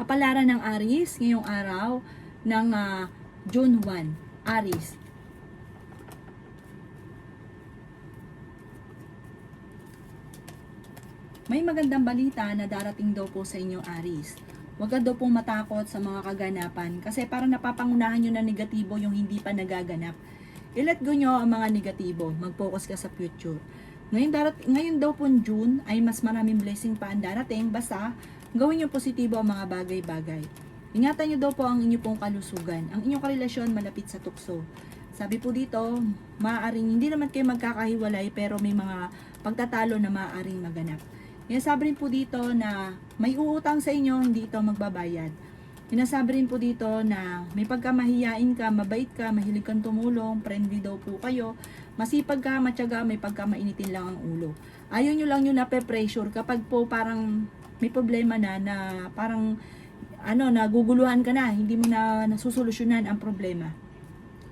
Kapalaran ng Aries ngayong araw ng June 1. Aries. May magandang balita na darating daw po sa inyo, Aries. Huwag ka daw pong matakot sa mga kaganapan kasi parang napapangunahan nyo na negatibo yung hindi pa nagaganap. I-let go nyo ang mga negatibo. Mag-focus ka sa future. Ngayon daw po June ay mas maraming blessing pa ang darating. Basta gawin nyo positibo ang mga bagay-bagay. Ingatan nyo daw po ang inyong pong kalusugan. Ang inyong karelasyon malapit sa tukso. Sabi po dito, maaaring hindi naman kayo magkakahiwalay pero may mga pagtatalo na maaaring maganap. Sabi rin po dito na may uutang sa inyo, hindi ito magbabayad. Sinasabi rin po dito na may pagkamahiyain ka, mabait ka, mahilig kang tumulong, friendly daw po kayo, masipag ka, matyaga, may pagkamainitin lang ang ulo. Ayaw nyo lang nyo na pressure kapag po parang may problema na parang naguguluhan ka na, hindi mo na nasusolusyonan ang problema.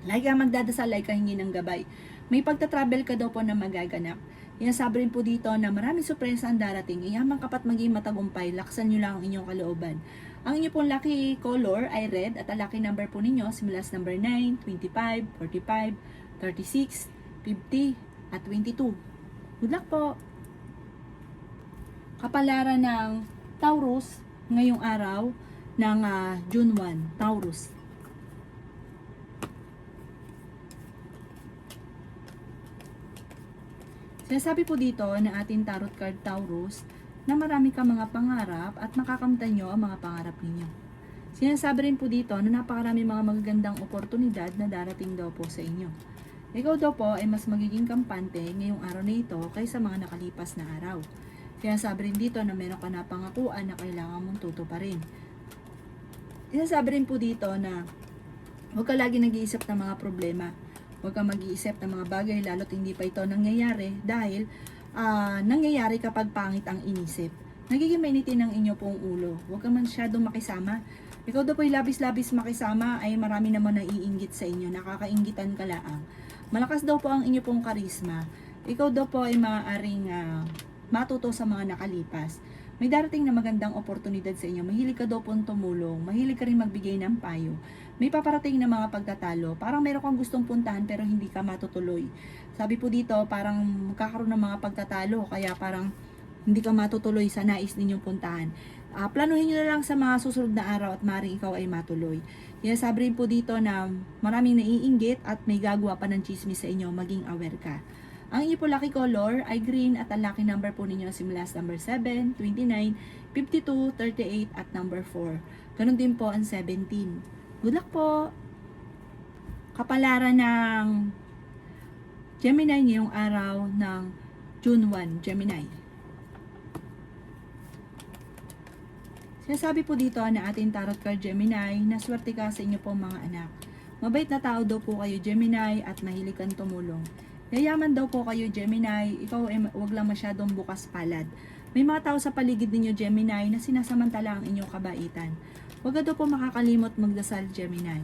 Lagi ka magdadasal, lagi ka hingi ng gabay. May pagta-travel ka daw po na magaganap. Sabi rin po dito na maraming sorpresa ang darating. Iyaman kapat maging matagumpay, laksan nyo lang ang inyong kalooban. Ang inyong pong lucky color ay red at ang lucky number po ninyo simula sa number 9, 25, 45, 36, 50 at 22. Good luck po! Kapalaran ng Taurus ngayong araw ng June 1, Taurus. Sinasabi po dito na ating tarot card Taurus na marami ka mga pangarap at makakamtan nyo ang mga pangarap ninyo. Sinasabi rin po dito na napakarami mga magagandang oportunidad na darating daw po sa inyo. Ikaw daw po ay mas magiging kampante ngayong araw na ito kaysa mga nakalipas na araw. Sinasabi rin dito na meron ka na pangakuan na kailangan mong tutuparin. Sinasabi rin po dito na huwag ka lagi nag-iisip ng mga problema. Huwag kang mag-iisip ng mga bagay lalo't hindi pa ito nangyayari dahil nangyayari kapag pangit ang inisip. Nagiging mainitin ang inyo pong ulo. Huwag kang masyadong makisama. Ikaw daw po ay labis-labis makisama ay marami naman naiinggit sa inyo. Nakakainggitan ka laang. Malakas daw po ang inyo pong karisma. Ikaw daw po ay maaaring matuto sa mga nakalipas. May darating na magandang oportunidad sa inyo. Mahilig ka daw pong tumulong. Mahilig ka rin magbigay ng payo. May paparating na mga pagtatalo. Parang meron kang gustong puntahan pero hindi ka matutuloy. Sabi po dito, parang magkakaroon ng mga pagtatalo. Kaya parang hindi ka matutuloy sa nais ninyong puntahan. Planuhin nyo na lang sa mga susunod na araw at maaaring ikaw ay matuloy. Sabi rin po dito na maraming naiinggit at may gagawa pa ng chismis sa inyo. Maging aware ka. Ang inyo po lucky color ay green at ang lucky number po ninyo simula sa number 7, 29, 52, 38 at number 4. Ganun din po ang 17. Good luck po! Kapalaran ng Gemini ngayong araw ng June 1, Gemini. Sinasabi po dito na ating tarot card Gemini na swerte ka sa inyo po mga anak. Mabait na tao daw po kayo Gemini at mahilig kang tumulong. Yayaman daw po kayo Gemini, ikaw ay wag lang masyadong bukas palad. May mga tao sa paligid ninyo Gemini na sinasamantala ang inyong kabaitan. Huwag daw po makakalimot magdasal Gemini.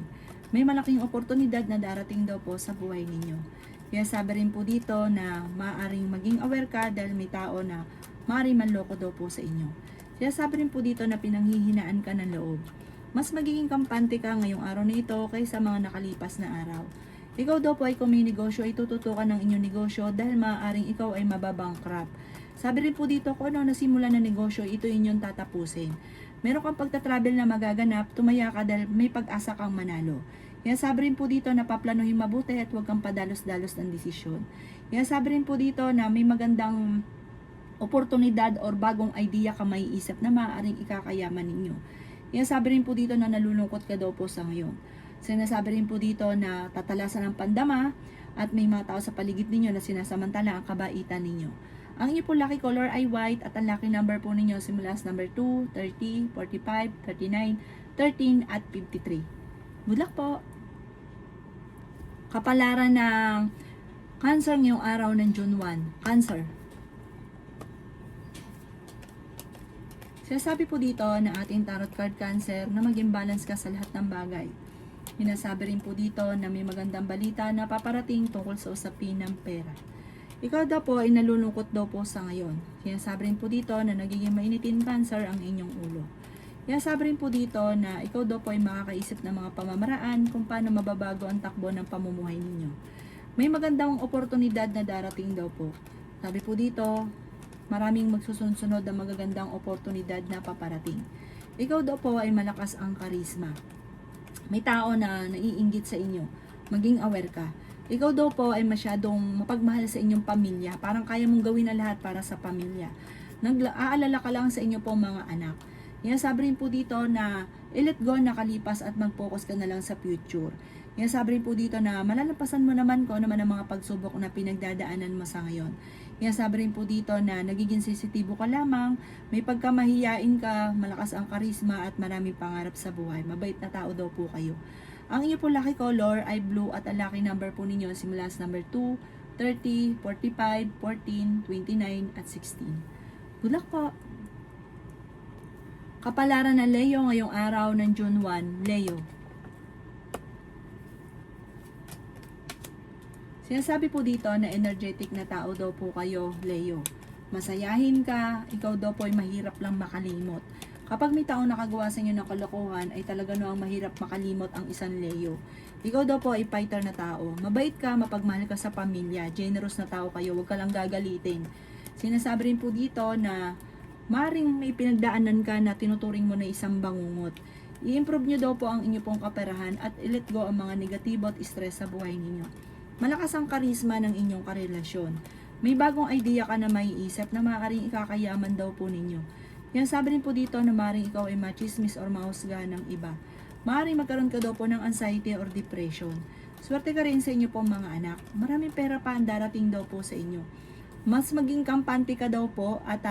May malaking oportunidad na darating daw po sa buhay ninyo. Kaya sabi rin po dito na maaaring maging aware ka dahil may tao na maaaring manloko daw po sa inyo. Kaya sabi rin po dito na pinanghihinaan ka ng loob. Mas magiging kampante ka ngayong araw na ito kaysa mga nakalipas na araw. Ikaw daw po ay kung may negosyo ay tututukan ng inyong negosyo dahil maaaring ikaw ay mababangkrap. Sabi rin po dito kung ano nasimula na negosyo, ito inyong tatapusin. Meron kang pagta-travel na magaganap, tumaya ka dahil may pag-asa kang manalo. Kaya sabi rin po dito na paplanuhin mabuti at huwag kang padalos-dalos ng desisyon. Kaya sabi rin po dito na may magandang oportunidad or bagong idea ka may isip na maaaring ikakayaman ninyo. Kaya sabi rin po dito na nalulungkot ka daw po sa ngayon. Sinasabi rin po dito na tatalasan ng pandama at may mga tao sa paligid ninyo na sinasamantala ang kabaitan ninyo. Ang inyo po lucky color ay white at ang lucky number po ninyo simula sa number 2, 30, 45, 39, 13 at 53. Good luck po! Kapalaran ng Cancer ngayong araw ng June 1. Cancer. Sinasabi po dito na ating tarot card Cancer na maging balance ka sa lahat ng bagay. Sinasabi rin po dito na may magandang balita na paparating tungkol sa usapin ng pera. Ikaw daw po ay nalulungkot daw po sa ngayon. Sinasabi rin po dito na nagiging mainitin Cancer ang inyong ulo. Kaya sabi rin po dito na ikaw daw po ay makakaisip ng mga pamamaraan kung paano mababago ang takbo ng pamumuhay ninyo. May magandang oportunidad na darating daw po. Sabi po dito, maraming magsusunod na magagandang oportunidad na paparating. Ikaw daw po ay malakas ang karisma. May tao na naiinggit sa inyo. Maging aware ka. Ikaw daw po ay masyadong mapagmahal sa inyong pamilya. Parang kaya mong gawin na lahat para sa pamilya. Nag-aalala ka lang sa inyo po mga anak. Sabi rin po dito na i-let go na kalipas at mag-focus ka na lang sa future. Sabi rin po dito na malalampasan mo naman kung ano man ang mga pagsubok na pinagdadaanan mo sa ngayon. Sabi rin po dito na nagiging sensitibo ka lamang, may pagkamahiyain ka, malakas ang karisma at maraming pangarap sa buhay. Mabait na tao daw po kayo. Ang inyo po lucky color ay blue at ang lucky number po ninyo simula sa number 2, 30, 45, 14, 29 at 16. Good luck po! Kapalaran ng Leo ngayong araw ng June 1, Leo. Sinasabi po dito na energetic na tao daw po kayo, Leo. Masayahin ka, ikaw daw po ay mahirap lang makalimot. Kapag may taong nakagawa sa inyo ng kalokohan, ay talaga noang mahirap makalimot ang isang Leo. Ikaw daw po ay fighter na tao. Mabait ka, mapagmahal ka sa pamilya, generous na tao kayo, huwag ka lang gagalitin. Sinasabi rin po dito na maring may pinagdaanan ka na tinuturing mo na isang bangungot. I-improve nyo daw po ang inyo pong kaperahan at i-let go ang mga negatibo at stress sa buhay ninyo. Malakas ang karisma ng inyong karelasyon. May bagong idea ka na maiisip na maaaring ikakayaman daw po ninyo. Sabi rin po dito na maaaring ikaw ay machismis or mahusgahan ng iba. Maaaring magkaroon ka daw po ng anxiety or depression. Swerte ka rin sa inyo pong mga anak. Maraming pera pa ang darating daw po sa inyo. Mas maging kampante ka daw po at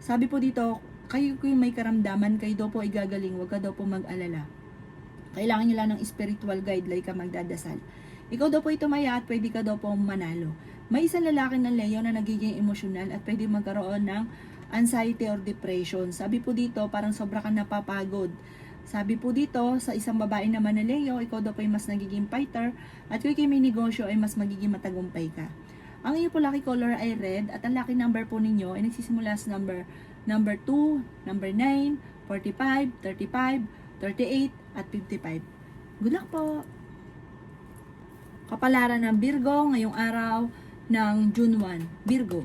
sabi po dito, kayo kung may karamdaman, kayo daw po ay gagaling, huwag ka daw po mag-alala. Kailangan nyo lang ng spiritual guide, like ka magdadasal. Ikaw daw po ay tumaya at pwede ka daw po manalo. May isang lalaki ng Leo na nagiging emosyonal at pwede magkaroon ng anxiety or depression. Sabi po dito, parang sobra ka napapagod. Sabi po dito, sa isang babae naman na Leo, ikaw daw po ay mas nagiging fighter at kung may negosyo ay mas magiging matagumpay ka. Ang iyo po lucky color ay red at ang lucky number po ninyo ay nagsisimula sa number 2, number 9, 45, 35, 38 at 55. Good luck po! Kapalaran ng Virgo ngayong araw ng June 1. Virgo.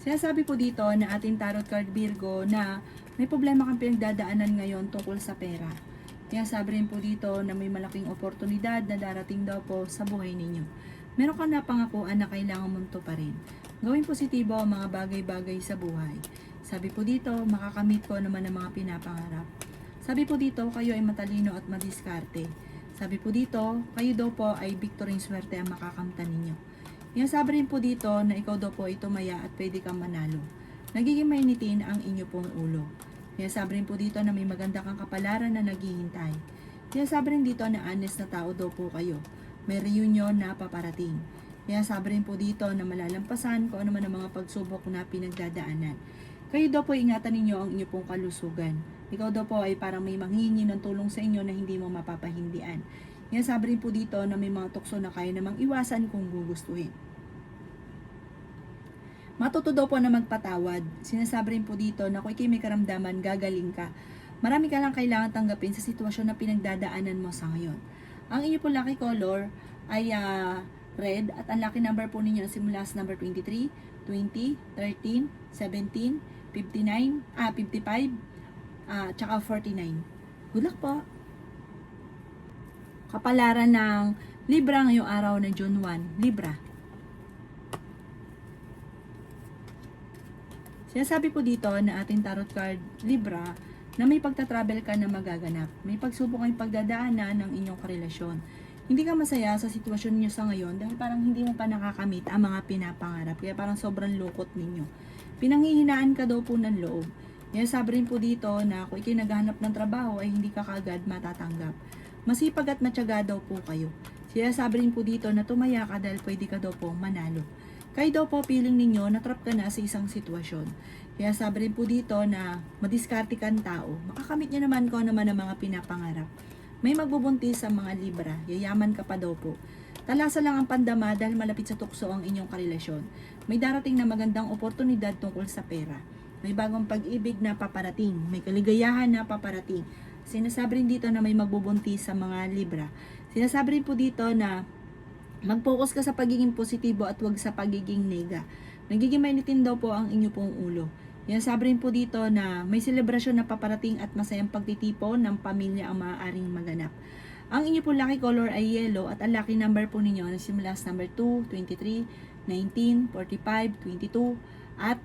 Sinasabi po dito na ating tarot card Virgo na may problema kang pinagdadaanan ngayon tungkol sa pera. Sabi rin po dito na may malaking oportunidad na darating daw po sa buhay ninyo. Meron ka na pangakuan na kailangan mong tuparin. Gawin positibo ang mga bagay-bagay sa buhay. Sabi po dito, makakamit ko naman ang mga pinapangarap. Sabi po dito, kayo ay matalino at madiskarte. Sabi po dito, kayo daw po ay victory swerte ang makakamtan ninyo. Sabi rin po dito na ikaw daw po ay tumaya at pwede kang manalo. Nagiging mainitin ang inyo pong ulo. Sabi rin po dito na may maganda kang kapalaran na naghihintay. Sabi rin dito na honest na tao daw po kayo. May reunion na paparating. Sabi rin po dito na malalampasan kung ano man ang mga pagsubok na pinagdadaanan. Kayo daw po ingatan ninyo ang inyo pong kalusugan. Ikaw daw po ay parang may manghingi ng tulong sa inyo na hindi mo mapapahindian. Sabi rin po dito na may mga tukso na kaya namang iwasan kung gugustuhin. Matuto daw po na magpatawad. Sinasabi rin po dito na kung ikay may karamdaman, gagaling ka. Marami ka lang kailangan tanggapin sa sitwasyon na pinagdadaanan mo sa ngayon. Ang inyo po lucky color ay red at ang lucky number po ninyo simula sa number 23, 20, 13, 17, 59, 55, tsaka 49. Good luck po! Kapalaran ng Libra ngayong araw ng June 1, Libra. Sinasabi po dito na ating tarot card, Libra, na may pagta-travel ka na magaganap. May pagsubok kayong pagdadaanan ng inyong karelasyon. Hindi ka masaya sa sitwasyon niyo sa ngayon dahil parang hindi mo pa nakakamit ang mga pinapangarap. Kaya parang sobrang lukot ninyo. Pinanghihinaan ka daw po ng loob. Sabi rin po dito na kung ikay naghahanap ng trabaho ay hindi ka kaagad matatanggap. Masipag at matyaga daw po kayo. Sabi rin po dito na tumaya ka dahil pwede ka daw po manalo. Kayo daw po feeling ninyo na trap ka na sa isang sitwasyon. Sabi rin po dito na madiskarte kang tao. Makakamit niya naman kung naman ang mga pinapangarap. May magbubuntis sa mga Libra. Yayaman ka pa daw po. Talasa lang ang pandama dahil malapit sa tukso ang inyong karelasyon. May darating na magandang oportunidad tungkol sa pera. May bagong pag-ibig na paparating. May kaligayahan na paparating. Sinasabi rin dito na may magbubuntis sa mga Libra. Sinasabi rin po dito na mag-focus ka sa pagiging positibo at wag sa pagiging nega. Nagiging mainitin daw po ang inyo pong ulo. Yan, sabi rin po dito na may selebrasyon na paparating at masayang pagtitipon ng pamilya ang maaaring maganap. Ang inyo po lucky color ay yellow at ang lucky number po ninyo na simula sa number 2, 23, 19, 45, 22, at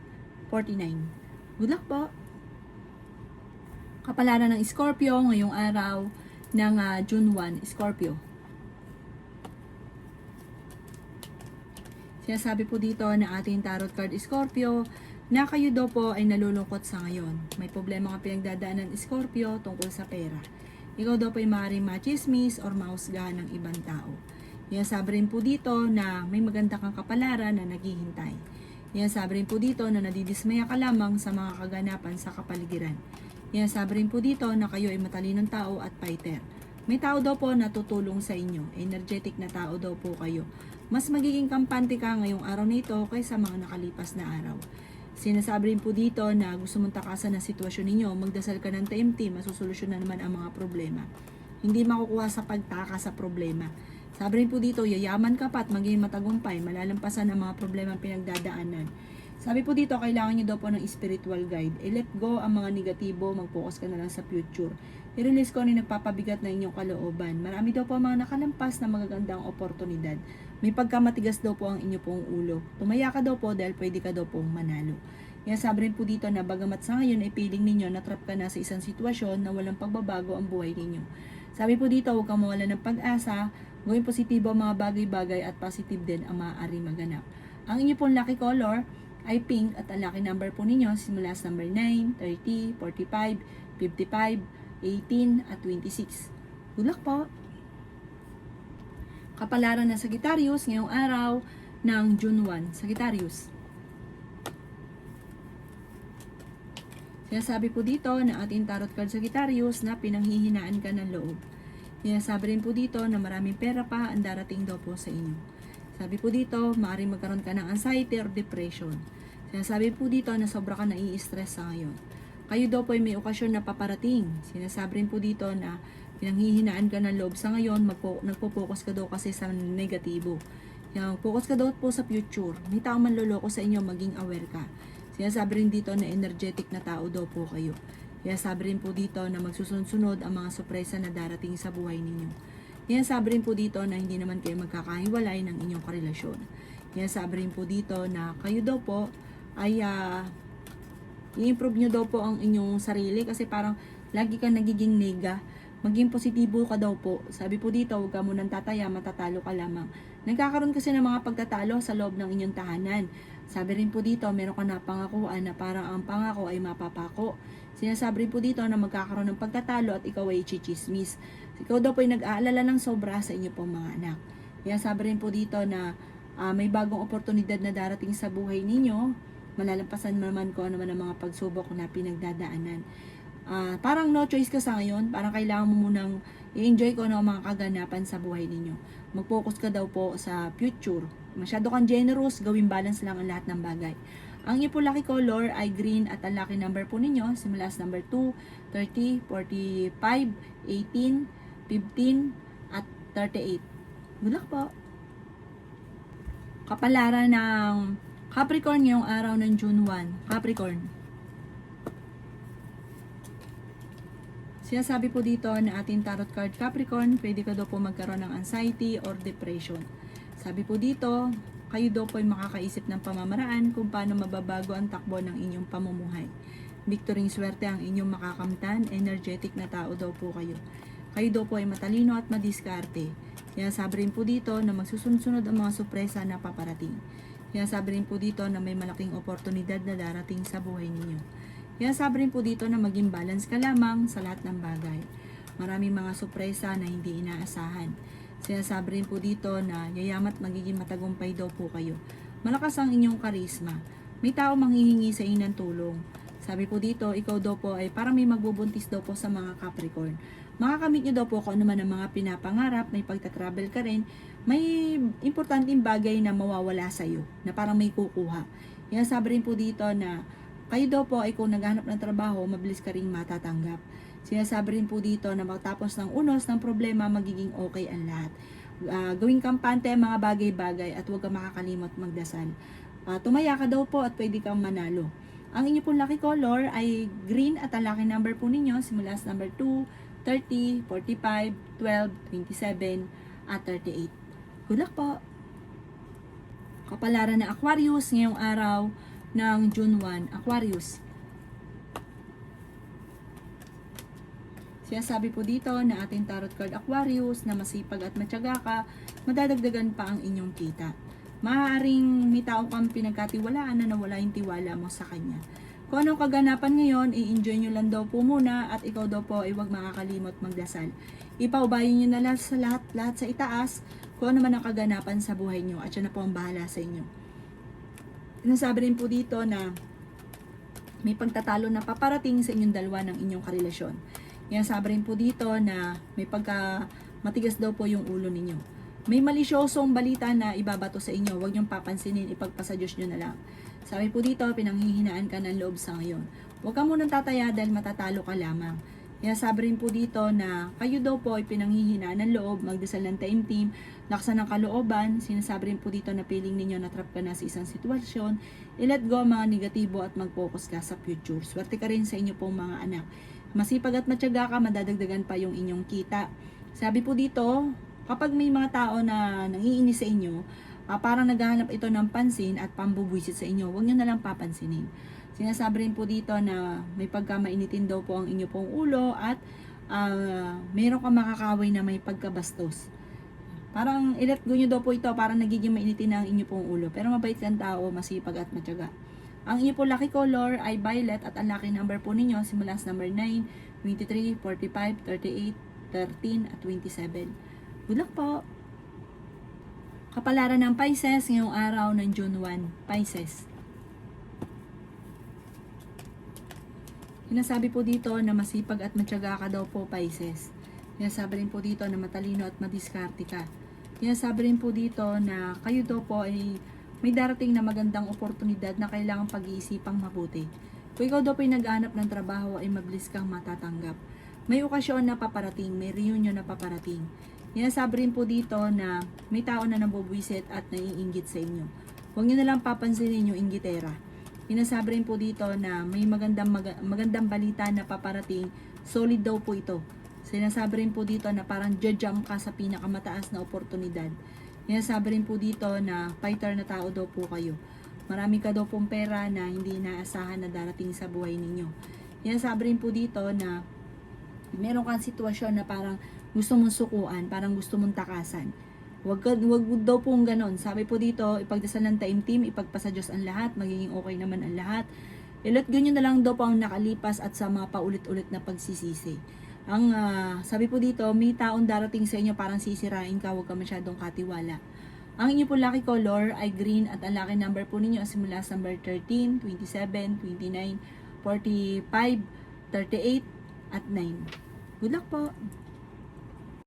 49. Good luck po! Kapalaran ng Scorpio ngayong araw ng June 1, Scorpio. Sinasabi po dito na ating tarot card Scorpio na kayo daw po ay nalulungkot sa ngayon. May problema ka pinagdadaanan Scorpio tungkol sa pera. Ikaw daw po ay maaaring machismis or mahusgahan ng ibang tao. Sinasabi rin po dito na may maganda kang kapalaran na naghihintay. Sinasabi rin po dito na nadidismaya ka lamang sa mga kaganapan sa kapaligiran. Sinasabi rin po dito na kayo ay matalinong tao at fighter. May tao daw po na tutulong sa inyo. Energetic na tao daw po kayo. Mas magiging kampante ka ngayong araw nito kaysa mga nakalipas na araw. Sinasabi rin po dito na gusto mong takasan ng sitwasyon ninyo, magdasal ka ng TMT, masusolusyon na naman ang mga problema. Hindi makukuha sa pagtaka sa problema. Sabi rin po dito, yayaman ka pa at maging matagumpay, malalampasan ang mga problema pinagdadaanan. Sabi po dito, kailangan nyo daw po ng spiritual guide. I-let go ang mga negatibo, mag-focus ka na lang sa future. I-release ko ang nagpapabigat na inyong kalooban. Marami daw po mga nakalampas na magagandang oportunidad. May pagkamatigas daw po ang inyo pong ulo. Tumaya ka daw po dahil pwede ka daw pong manalo. Yan, sabi rin po dito na bagamat sa ngayon ay piling ninyo na trap ka na sa isang sitwasyon na walang pagbabago ang buhay ninyo. Sabi po dito, huwag kang mawala ng pag-asa, gawing positibo ang mga bagay-bagay at positive din ang maaari maganap. Ang inyo pong lucky color ay pink at ang lucky number po ninyo simula sa number 9, 30, 45, 55, 18 at 26. Good luck po! Kapalaran ng Sagittarius ngayong araw ng June 1. Sagittarius. Sinasabi po dito na ating tarot card Sagittarius na pinanghihinaan ka ng loob. Sinasabi rin po dito na maraming pera pa ang darating daw po sa inyo. Sabi po dito, maaaring magkaroon ka ng anxiety or depression. Sinasabi po dito na sobra ka nai-stress sa ngayon. Kayo daw po ay may okasyon na paparating. Sinasabi rin po dito na pinanghihinaan ka ng loob sa ngayon, nagpo-focus ka daw kasi sa negatibo. Yung focus ka daw po sa future. May taong manloloko sa inyo, maging aware ka. Sinasabi rin dito na energetic na tao daw po kayo. Sinasabi rin po dito na magsusunod-sunod ang mga sorpresa na darating sa buhay ninyo. Sinasabi rin po dito na hindi naman kayo magkakahiwalay ng inyong karelasyon. Sinasabi rin po dito na kayo daw po ay i-improve nyo daw po ang inyong sarili kasi parang lagi kang nagiging nega. Maging positibo ka daw po. Sabi po dito, huwag ka munang tataya, matatalo ka lamang. Nagkakaroon kasi ng mga pagtatalo sa loob ng inyong tahanan. Sabi rin po dito, meron ka na pangakuan na parang ang pangako ay mapapako. Sinasabi rin po dito na magkakaroon ng pagtatalo at ikaw ay chichismis. Ikaw daw po ay nag-aalala ng sobra sa inyo pong mga anak. Sinasabi rin po dito na may bagong oportunidad na darating sa buhay ninyo. Malalampasan naman ko ano man ang mga pagsubok na pinagdadaanan. Parang no choice ka sa ngayon, parang kailangan mo munang i-enjoy ko ang mga kaganapan sa buhay ninyo. Mag-focus ka daw po sa future. Masyado kang generous, gawing balance lang ang lahat ng bagay. Ang inyo po lucky color ay green at ang lucky number po ninyo simula sa number 2, 30, 45, 18, 15 at 38. Good luck po! Kapalaran ng Capricorn ngayong araw ng June 1. Capricorn. Sinasabi po dito na ating tarot card Capricorn, pwede ka daw po magkaroon ng anxiety or depression. Sabi po dito, kayo daw po ay makakaisip ng pamamaraan kung paano mababago ang takbo ng inyong pamumuhay. Victoring swerte ang inyong makakamtan, energetic na tao daw po kayo. Kayo daw po ay matalino at madiskarte. Sinasabi rin po dito na magsusunod-sunod ang mga sorpresa na paparating. Sinasabi rin po dito na may malaking oportunidad na darating sa buhay ninyo. Sinasabi rin po dito na maging balance ka lamang sa lahat ng bagay. Maraming mga sorpresa na hindi inaasahan. Sinasabi rin po dito na yayamat magiging matagumpay daw po kayo. Malakas ang inyong karisma. May tao manghihingi sa inyo ng tulong. Sabi po dito, ikaw daw po ay parang may magbubuntis daw po sa mga Capricorn. Makakamit nyo daw po kung ano man ang mga pinapangarap, may pagta-travel ka rin, may importanteng bagay na mawawala sa iyo, na parang may kukuha. Yan sabi rin po dito na kayo daw po ay kung naghanap ng trabaho, mabilis ka rin matatanggap. Sinasabi rin po dito na matapos ng unos ng problema, magiging okay ang lahat. Gawing kampante ang mga bagay-bagay at huwag kang makakalimot magdasal. Tumaya ka daw po at pwede kang manalo. Ang inyo pong lucky color ay green at ang lucky number po ninyo simula sa number 2, 30, 45, 12, 27, at 38. Good luck po! Kapalaran ng Aquarius ngayong araw ng June 1. Aquarius. Sinasabi po dito na ating tarot card Aquarius na masipag at matyaga ka, madadagdagan pa ang inyong kita. Maaaring may tao kang pinagkatiwalaan na nawala yung tiwala mo sa kanya. Kung anong kaganapan ngayon, i-enjoy nyo lang daw po muna at ikaw daw po ay huwag makakalimot magdasal. Ipaubayin nyo na lahat sa itaas kung ano man ang kaganapan sa buhay nyo at siya na po ang bahala sa inyo. Sinasabi rin po dito na may pagtatalo na paparating sa inyong dalawa ng inyong karelasyon. Yan sabi rin po dito na may pagka matigas daw po yung ulo ninyo. May malisyosong balita na ibabato sa inyo, huwag niyong papansinin, ipagpasa Diyos nyo na lang. Sabi po dito, pinanghihinaan ka ng loob sa ngayon. Huwag ka munang tataya dahil matatalo ka lamang. Kaya sabi rin po dito na kayo daw po ay pinanghihinaan ng loob, magdasal ng taimtim, laksan ng kalooban. Sinasabi rin po dito na feeling ninyo na trap ka na sa isang sitwasyon. I-let go ang mga negatibo at mag-focus ka sa future. Swerte ka rin sa inyo pong mga anak. Masipag at matyaga ka, madadagdagan pa yung inyong kita. Sabi po dito, kapag may mga tao na nangiinis sa inyo, parang naghahanap ito ng pansin at pambubwisit sa inyo, huwag nyo na lang papansinin. Sinasabi rin po dito na may pagkamainitin daw po ang inyo pong ulo at meron kang makakaway na may pagkabastos. Parang i-let go nyo daw po ito, parang nagiging mainitin na ang inyo pong ulo. Pero mabait kang tao, masipag at matyaga. Ang inyo po lucky color ay violet at ang lucky number po ninyo simula sa number 9, 23, 45, 38, 13 at 27. Good luck po! Kapalaran ng Pisces ngayong araw ng June 1. Pisces. Sinasabi po dito na masipag at matyaga ka daw po, Pisces. Sinasabi rin po dito na matalino at madiskarte ka. Sinasabi rin po dito na kayo daw po ay may darating na magandang oportunidad na kailangang pag-iisipang mabuti. Kung ikaw daw po ay nag-aanap ng trabaho ay mabilis kang matatanggap. May okasyon na paparating, may reunion na paparating. Sinasabi rin po dito na may tao na nabubwisit at naiinggit sa inyo. Huwag nyo na lang papansinin yung inggitera. Sinasabi rin po dito na may magandang balita na paparating, solid daw po ito. Sinasabi rin po dito na parang jajump ka sa pinakamataas na oportunidad. Sinasabi rin po dito na fighter na tao daw po kayo. Marami ka daw pong pera na hindi inaasahan na darating sa buhay ninyo. Sinasabi rin po dito na meron kang sitwasyon na parang gusto mong sukuan, parang gusto mong takasan. Wag daw pong ganon. Sabi po dito, ipagdasal ng taimtim, ipagpasa Diyos ang lahat, magiging okay naman ang lahat. I-let go nyo na lang daw po ang nakalipas at sa mga paulit-ulit na pagsisisi. Ang sabi po dito, may taong darating sa inyo parang sisirain ka, huwag ka masyadong katiwala. Ang inyo po lucky color ay green at ang lucky number po ninyo simula sa number 13, 27, 29, 45, 38, at 9. Good luck po!